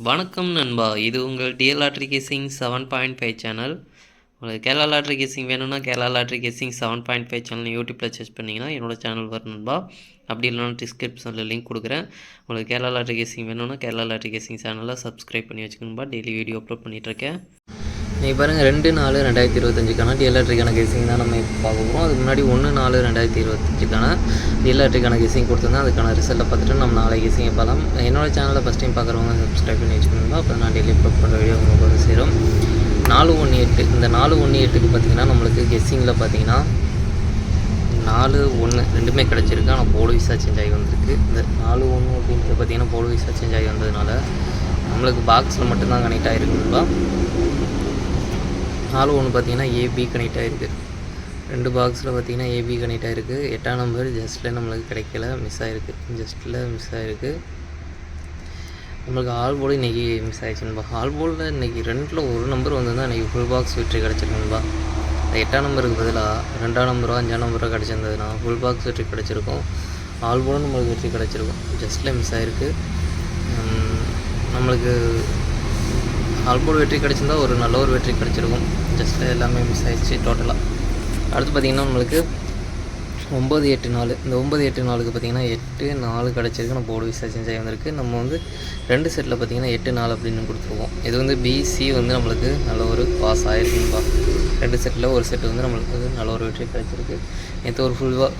வணக்கம் நண்பா, இது உங்கள் டிஎல் லாட்ரி கேசிங் 7.5 சேனல். உங்களுக்கு கேரளா லாட்ரி கேசிங் வேணும்னா கேரளா லாட்ரி கேசிங் 7.5 சேனல் யூடியூப்பில் சர்ச் பண்ணிங்கன்னா என்னோடய சேனல் வரும் நண்பா. அப்படி இல்லைனா டிஸ்கிரிப்ஷனில் லிங்க் கொடுக்குறேன். உங்களுக்கு கேரளா லாட்ரி கேசிங் வேணும்னா கேரளா லாட்ரி கேசிங் சேனலில் சப்ஸ்கிரைப் பண்ணி வச்சுக்கணும்பா. டெய்லி வீடியோ அப்லோட் பண்ணிகிட்ருக்கேன். நீங்கள் பாருங்கள் 2/4/2025 டிஎல் லாட்ரிக்கான கேசிங் தான் நம்ம இப்போ பார்க்க போகிறோம். அதுக்கு முன்னாடி 1/4/2025 டிஎல் லாட்ரிக்கான கேசிங் கொடுத்துருந்தேன். அதுக்கான ரிசல்ட்டை பார்த்துட்டு நம்ம நாளை கேசிங்கை பார்க்கலாம். என்னோடய சேனலில் ஃபஸ்ட் டைம் பார்க்குறவங்க சப்ஸ்கிரைப் பண்ணி வச்சுக்கணுங்க. அப்போ நான் டெய்லி அப்லோட் பண்ணுற வீடியோ உங்களுக்கு வந்து சேரும். 418 இந்த 418க்கு பார்த்திங்கன்னா நம்மளுக்கு கெஸ்ஸிங்கில் பார்த்திங்கன்னா 4-1 ரெண்டுமே கிடச்சிருக்கு. ஆனால் போர்டு விசா சேஞ்ச் ஆகி வந்திருக்கு. இந்த 4-1 அப்படின்றது பார்த்திங்கன்னா போர்டு விசா சேஞ்ச் ஆகி வந்ததுனால நம்மளுக்கு பாக்ஸில் மட்டும்தான் கனெக்ட் ஆகிருக்குங்களா. 4-1 பார்த்திங்கன்னா ஏபி கனெக்ட் ஆகிருக்கு. 2 பாக்ஸில் பார்த்திங்கன்னா ஏபி கனெக்ட் ஆகிருக்கு. 8ஆம் நம்பர் ஜஸ்ட்டில் நம்மளுக்கு கிடைக்கல, மிஸ் ஆகிருக்கு. ஜஸ்ட்டில் மிஸ் ஆகிருக்கு. நம்மளுக்கு ஆல் போர்டு இன்றைக்கி மிஸ் ஆகிடுச்சுன்பா. ஆல் போர்டில் இன்றைக்கி 2ல் ஒரு நம்பர் வந்திருந்தால் இன்றைக்கி ஃபுல் பாக்ஸ் வெற்றி கிடச்சிருக்குன்பா. 8ஆம் நம்பருக்கு பதிலாக 2ஆம் நம்பரோ 5ஆம் நம்பரோ கிடச்சிருந்ததுன்னா ஃபுல் பாக்ஸ் வெற்றி கிடச்சிருக்கும். ஆல் போர்டும் நம்மளுக்கு வெற்றி கிடச்சிருக்கும். ஜஸ்ட்டில் மிஸ் ஆகிருக்கு. நம்மளுக்கு ஆல் போர்டு வெற்றி கிடச்சிருந்தா ஒரு நல்ல ஒரு வெற்றி கிடச்சிருக்கும். ஜஸ்ட்டில் எல்லாமே மிஸ் ஆகிடுச்சு டோட்டலாக. அடுத்து பார்த்திங்கன்னா நம்மளுக்கு 9-8-4 இந்த 9-8-4க்கு பார்த்திங்கன்னா 8-4 கிடச்சிருக்கு. நம்ம போர்டு விசா சேஞ்ச் ஆகி வந்திருக்கு. நம்ம வந்து 2 செட்டில் பார்த்திங்கன்னா 8-4 அப்படின்னு கொடுத்துருவோம். இது வந்து பிசி வந்து நம்மளுக்கு நல்ல ஒரு பாஸ் ஆகிருக்குன்பா. 2 செட்டில் ஒரு செட்டு வந்து நம்மளுக்கு நல்ல ஒரு வெற்றி கிடச்சிருக்கு. நேற்று ஒரு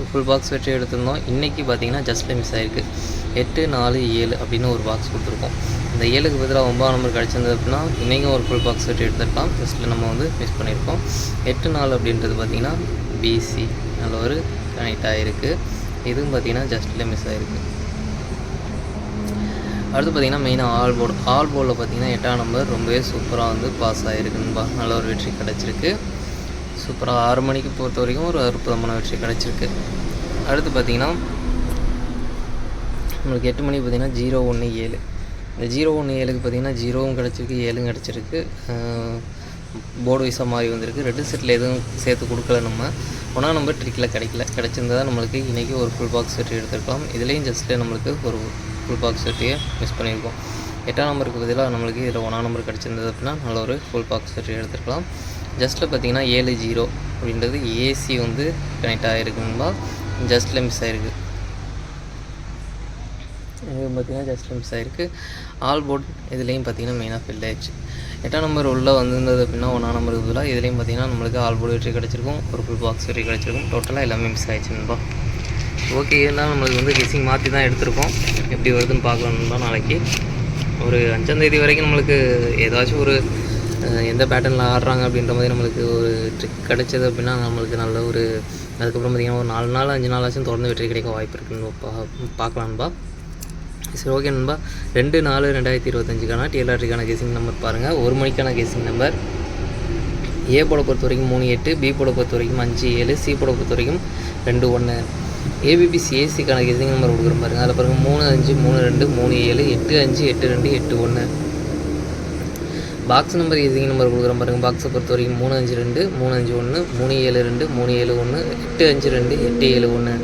ஃபுல் பாக்ஸ் வெற்றி எடுத்திருந்தோம். இன்றைக்கி பார்த்திங்கன்னா ஜஸ்ட்டில் மிஸ் ஆகிருக்கு. 8-4-7 அப்படின்னு ஒரு பாக்ஸ் கொடுத்துருக்கோம். இந்த 7க்கு பதிலாக 9ஆம் நம்பர் கிடச்சிருந்தது அப்படின்னா இன்றைக்கும் ஒரு ஃபுல் பாக்ஸ் வெற்றி எடுத்துருக்கலாம். ஜஸ்ட்டில் நம்ம வந்து மிஸ் பண்ணியிருக்கோம். 8-4 அப்படின்றது பார்த்திங்கன்னா பிசி நல்ல ஒரு கனெக்ட் ஆகிருக்கு. இதுவும் பார்த்திங்கன்னா ஜஸ்ட்டில் மிஸ் ஆகிருக்கு. அடுத்து பார்த்திங்கன்னா மெயினாக ஆல் போர்டில் பார்த்திங்கன்னா 8ஆம் நம்பர் ரொம்பவே சூப்பராக வந்து பாஸ் ஆகிருக்குன்பா. நல்ல ஒரு வெற்றி கிடச்சிருக்கு. சூப்பராக 6 மணிக்கு பொறுத்த வரைக்கும் ஒரு அற்புதமான வெற்றி கிடச்சிருக்கு. அடுத்து பார்த்திங்கன்னா நம்மளுக்கு 8 மணிக்கு பார்த்திங்கன்னா 0-1-7 இந்த 0-1-7க்கு பார்த்திங்கன்னா 0வும் கிடச்சிருக்கு, 7ம் கிடச்சிருக்கு. போர்டு வைஸாக மாறி வந்திருக்கு. 2 செட்டில் எதுவும் சேர்த்து கொடுக்கல. நம்ம 1ஆம் நம்பர் ட்ரிக்கில் கிடச்சிருந்தா நம்மளுக்கு இன்றைக்கி ஒரு ஃபுல் பாக்ஸ் வெற்றி எடுத்துருக்கலாம். இதுலேயும் ஜஸ்ட்டில் நம்மளுக்கு ஒரு ஃபுல் பாக்ஸ் வெற்றியை மிஸ் பண்ணியிருக்கோம். 8ஆம் நம்பருக்கு பதிலாக நம்மளுக்கு இதில் 1ஆம் நம்பர் கிடச்சிருந்தது அப்படின்னா நல்ல ஒரு ஃபுல் பாக்ஸ் வெற்றி எடுத்துருக்கலாம். ஜஸ்ட்டில் பார்த்திங்கன்னா 7-0 அப்படின்றது ஏசி வந்து கனெக்ட் ஆகிருக்குன்பா. ஜஸ்ட்டில் மிஸ் ஆகிருக்கு. இது பார்த்திங்கன்னா ஜஸ்ட்டில் மிஸ் ஆகிருக்கு. ஆல் போர்ட் இதுலேயும் பார்த்திங்கன்னா மெயினாக ஃபில் ஆகிடுச்சு. 8ஆம் நம்பர் உள்ளே வந்திருந்தது அப்படின்னா 1ஆம் நம்பருக்கு பதிலாக இதுலேயும் பார்த்திங்கன்னா நம்மளுக்கு ஆல் போர்டு வெற்றி கிடச்சிருக்கும். ஒரு ஃபுல் பாக்ஸ் வெற்றி கிடச்சிருக்கும். டோட்டலாக எல்லாமே மிஸ் ஆகிடுச்சுன்பா. ஓகே, இருந்தாலும் நம்மளுக்கு வந்து கெஸ்ஸிங் மாற்றி தான் எடுத்திருக்கோம். எப்படி வருதுன்னு பார்க்கலாம்னு நாளைக்கு ஒரு 5ஆம் தேதி வரைக்கும் நம்மளுக்கு ஏதாச்சும் ஒரு எந்த பேட்டர்னில் ஆடுறாங்க அப்படின்ற மாதிரி நம்மளுக்கு ஒரு ட்ரிக் கிடச்சிது அப்படின்னா நம்மளுக்கு நல்ல ஒரு அதுக்கப்புறம் பார்த்திங்கன்னா ஒரு 4 நாள் 5 நாளாச்சும் தொடர்ந்து வெற்றி கிடைக்க வாய்ப்பு இருக்குன்னு பார்க்கலான்பா. சரி, ஓகே நண்பா. 2/4/2025 டிஎல் லாட்ரிக்கான கேசிங் நம்பர் பாருங்கள். 1 மணிக்கான கேசிங் நம்பர் ஏ போட பொறுத்த வரைக்கும் 3-8, பி போட பொறுத்த வரைக்கும் 5-7, சி போட பொறுத்த வரைக்கும் 2-1. ஏபிபிசிஏசிக்கான கேசிங் நம்பர் கொடுக்குறோம் பாருங்கள். அதில் பாருங்கள் 3-5-3-2 3-7 8-5 8-2 8-1. பாக்ஸ் நம்பர் கேசிங் நம்பர் கொடுக்குறோம் பாருங்கள். பாக்ஸை பொறுத்த வரைக்கும் 3-5-2 3-5-1 3-7-2 3-7-1 8-5-2 8-7-1.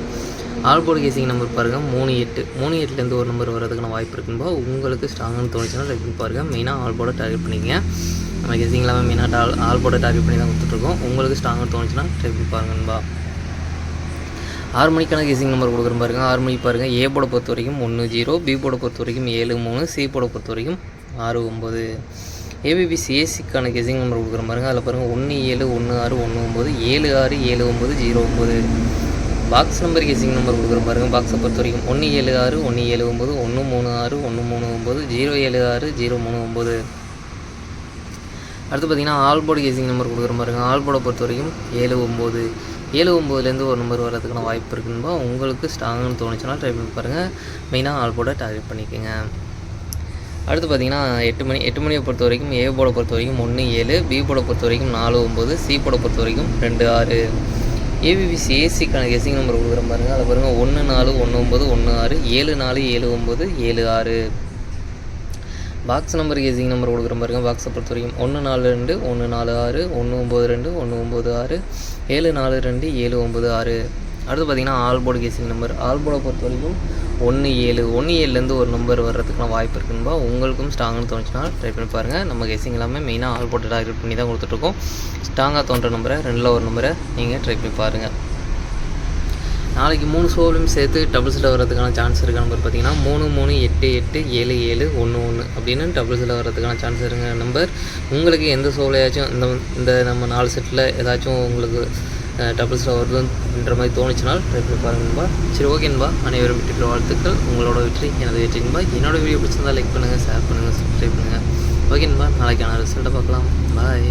ஆல் போர்டு கேசிங் நம்பர் பாருங்கள் 3-8 3-8லேருந்து ஒரு நம்பர் வரதுக்கான வாய்ப்பு இருக்குன்பா. உங்களுக்கு ஸ்ட்ராங்கானு தோணுச்சுன்னா ரெடி பாருங்கள். மெயினாக ஆல் போர்டை டார்கெட் பண்ணிக்கங்க. நம்ம கேசிங் இல்லாமல் மெயினாக ஆல் போர்டை டார்கெட் பண்ணி தான் கொடுத்துட்ருக்கோம். உங்களுக்கு ஸ்ட்ராங்கானு தோணுச்சுன்னா ட்ரை பண்ணி பாருங்கன்பா. 6 மணிக்கான கேசிங் நம்பர் கொடுக்குறோம் பாருங்கள். 6 மணிக்கு பாருங்கள். ஏ போர்டை பொறுத்த வரைக்கும் 1-0, பி போர்டை பொறுத்த வரைக்கும் 7-3, சி போர்டை பொறுத்த வரைக்கும் 6-9. ஏபிபிசிஏசிக்கான கேசிங் நம்பர் கொடுக்குறோம் பாருங்கள். அதில் பாருங்கள் 1-7 1-6 1-9 7-6 7-9 0-9. பாக்ஸ் நம்பர் கேசிங் நம்பர் கொடுக்குறோம் பாருங்கள். பாக்ஸை பொறுத்த வரைக்கும் 1-7-6 1-7-9 1-3-6 1-3-9 0-7-6 0-3-9. அடுத்து பார்த்திங்கன்னா ஆல் போர்டு கேசிங் நம்பர் கொடுக்குறோம் பாருங்கள். ஆல் போர்டை பொறுத்த வரைக்கும் 7-9 7-9லேருந்து ஒரு நம்பர் வரதுக்கான வாய்ப்பு இருக்குன்பா. உங்களுக்கு ஸ்ட்ராங்னு தோணுச்சுன்னா ட்ரை பண்ணி பாருங்கள். மெயினாக ஆல் போர்டை டார்கெட் பண்ணிக்கோங்க. அடுத்து பார்த்திங்கன்னா 8 மணியை பொறுத்த வரைக்கும் ஏ போர்டை பொறுத்த வரைக்கும் 1-7, பி போர்டை பொறுத்த வரைக்கும் 4-9, சி போர்டை பொறுத்த வரைக்கும் 2-6. ஏபிபிசிஏசிக்கான கெஸ்ஸிங் நம்பர் கொடுக்குறோம் பாருங்கள். அதில் பாருங்கள் 1-4 1-9 1-6 7-4 7-9 7-6. பாக்ஸ் நம்பர் கேசிங் நம்பர் கொடுக்குற பாருங்க. பாக்ஸை பொறுத்த வரைக்கும் 142 146 192 196 742 796. அடுத்து பார்த்திங்கன்னா ஆல் போர்டு கேசிங் நம்பர். ஆல் போர்டை பொறுத்த வரைக்கும் 1-7 ஒரு நம்பர் வர்றதுக்கான வாய்ப்பு இருக்குன்பா. உங்களுக்கும் ஸ்ட்ராங்னு தோணுச்சுன்னா ட்ரை பண்ணி பாருங்கள். நம்ம கெஸிங் எல்லாமே மெயினாக ஆல் போர்டு டார்கெட் பண்ணி தான் கொடுத்துட்ருக்கோம். ஸ்ட்ராங்காக தோன்ற நம்பரை 2ல் ஒரு நம்பரை நீங்கள் ட்ரை பண்ணி பாருங்கள். நாளைக்கு 3 ஷோலையும் சேர்த்து டபுள்ஸில் வர்றதுக்கான சான்ஸ் இருக்க நம்பர் பார்த்திங்கன்னா 3-3-8-8-7-7-1-1 அப்படின்னு டபுள்ஸில் வர்றதுக்கான சான்ஸ் இருக்க நம்பர். உங்களுக்கு எந்த ஷோலையாச்சும் இந்த நம்ம 4 செட்டில் ஏதாச்சும் உங்களுக்கு டபுள்ஸில் வருதுன்ற மாதிரி தோணுச்சுனால் ட்ரை பண்ணி பாருங்கன்பா. சரி, ஓகேன்பா. அனைவரும் வெற்றி வாழ்த்துக்கள். உங்களோட வெற்றி எனது வெற்றின்பா. என்னோடய வீடியோ பிடிச்சிருந்தால் லைக் பண்ணுங்கள், ஷேர் பண்ணுங்கள், சப்ஸ்கிரைப் பண்ணுங்கள். ஓகேன்பா. நாளைக்கான ரிசல்ட்டை பார்க்கலாம். பாய்.